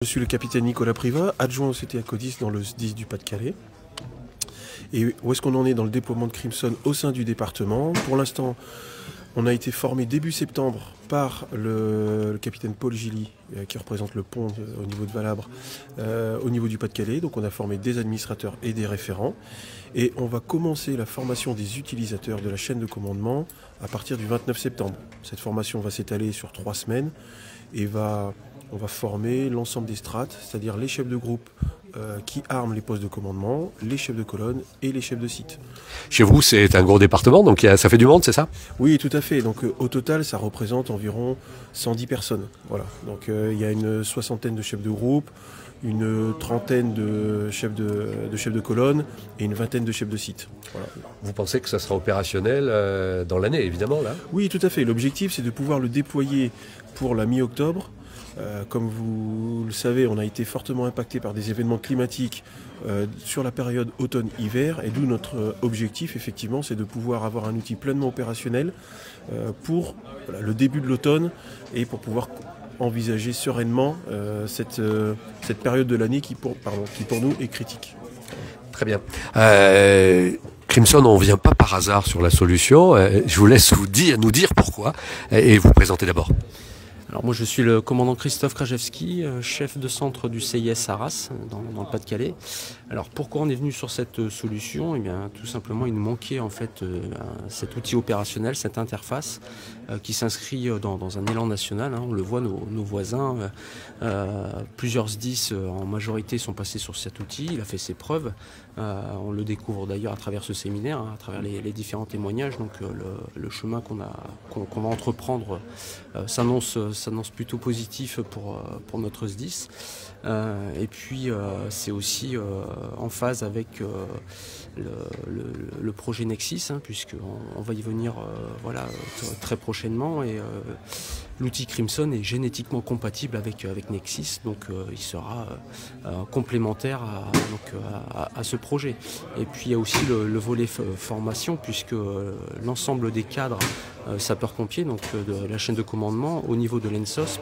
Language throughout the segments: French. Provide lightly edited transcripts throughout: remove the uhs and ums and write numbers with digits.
Je suis le capitaine Nicolas Privat, adjoint au CTA Codis dans le SDIS du Pas-de-Calais. Et où est-ce qu'on en est dans le déploiement de Crimson au sein du département? Pour l'instant, on a été formé début septembre par le capitaine Paul Gilly, qui représente le pont au niveau de Valabre, au niveau du Pas-de-Calais. Donc on a formé des administrateurs et des référents. Et on va commencer la formation des utilisateurs de la chaîne de commandement à partir du 29 septembre. Cette formation va s'étaler sur 3 semaines et on va former l'ensemble des strates, c'est-à-dire les chefs de groupe qui arment les postes de commandement, les chefs de colonne et les chefs de site. Chez vous, c'est un gros département, donc ça fait du monde, c'est ça? Oui, tout à fait. Donc au total, ça représente environ 110 personnes. Voilà. Donc il y a une soixantaine de chefs de groupe, une trentaine de chefs de colonne et une vingtaine de chefs de site. Voilà. Vous pensez que ça sera opérationnel dans l'année, évidemment, là? Oui, tout à fait. L'objectif, c'est de pouvoir le déployer pour la mi-octobre. Comme vous le savez, on a été fortement impacté par des événements climatiques sur la période automne-hiver, et d'où notre objectif, effectivement, c'est de pouvoir avoir un outil pleinement opérationnel pour le début de l'automne et pour pouvoir envisager sereinement cette période de l'année qui pour nous est critique. Très bien. Crimson, on ne vient pas par hasard sur la solution. Je vous laisse nous dire pourquoi et vous présenter d'abord. Alors moi je suis le commandant Christophe Krajewski, chef de centre du CIS Arras dans le Pas-de-Calais. Alors pourquoi on est venu sur cette solution? Eh bien tout simplement il nous manquait en fait cet outil opérationnel, cette interface qui s'inscrit dans un élan national. On le voit, nos voisins, plusieurs SDIS en majorité sont passés sur cet outil, il a fait ses preuves. On le découvre d'ailleurs à travers ce séminaire, à travers les différents témoignages. Donc le chemin qu'on va entreprendre s'annonce plutôt positif pour notre SDIS. Et puis c'est aussi en phase avec le projet Nexis, puisqu'on va y venir très prochainement. Et l'outil Crimson est génétiquement compatible avec Nexis, donc il sera complémentaire à ce projet. Et puis il y a aussi le volet formation, puisque l'ensemble des cadres sapeurs-pompiers, donc de la chaîne de commandement au niveau de l'ENSOSP,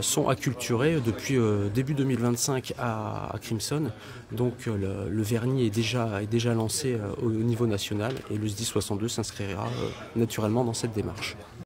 sont acculturés depuis début 2025 à Crimson. Donc le vernis est déjà lancé au niveau national, et le SDIS 62 s'inscrira naturellement dans cette démarche.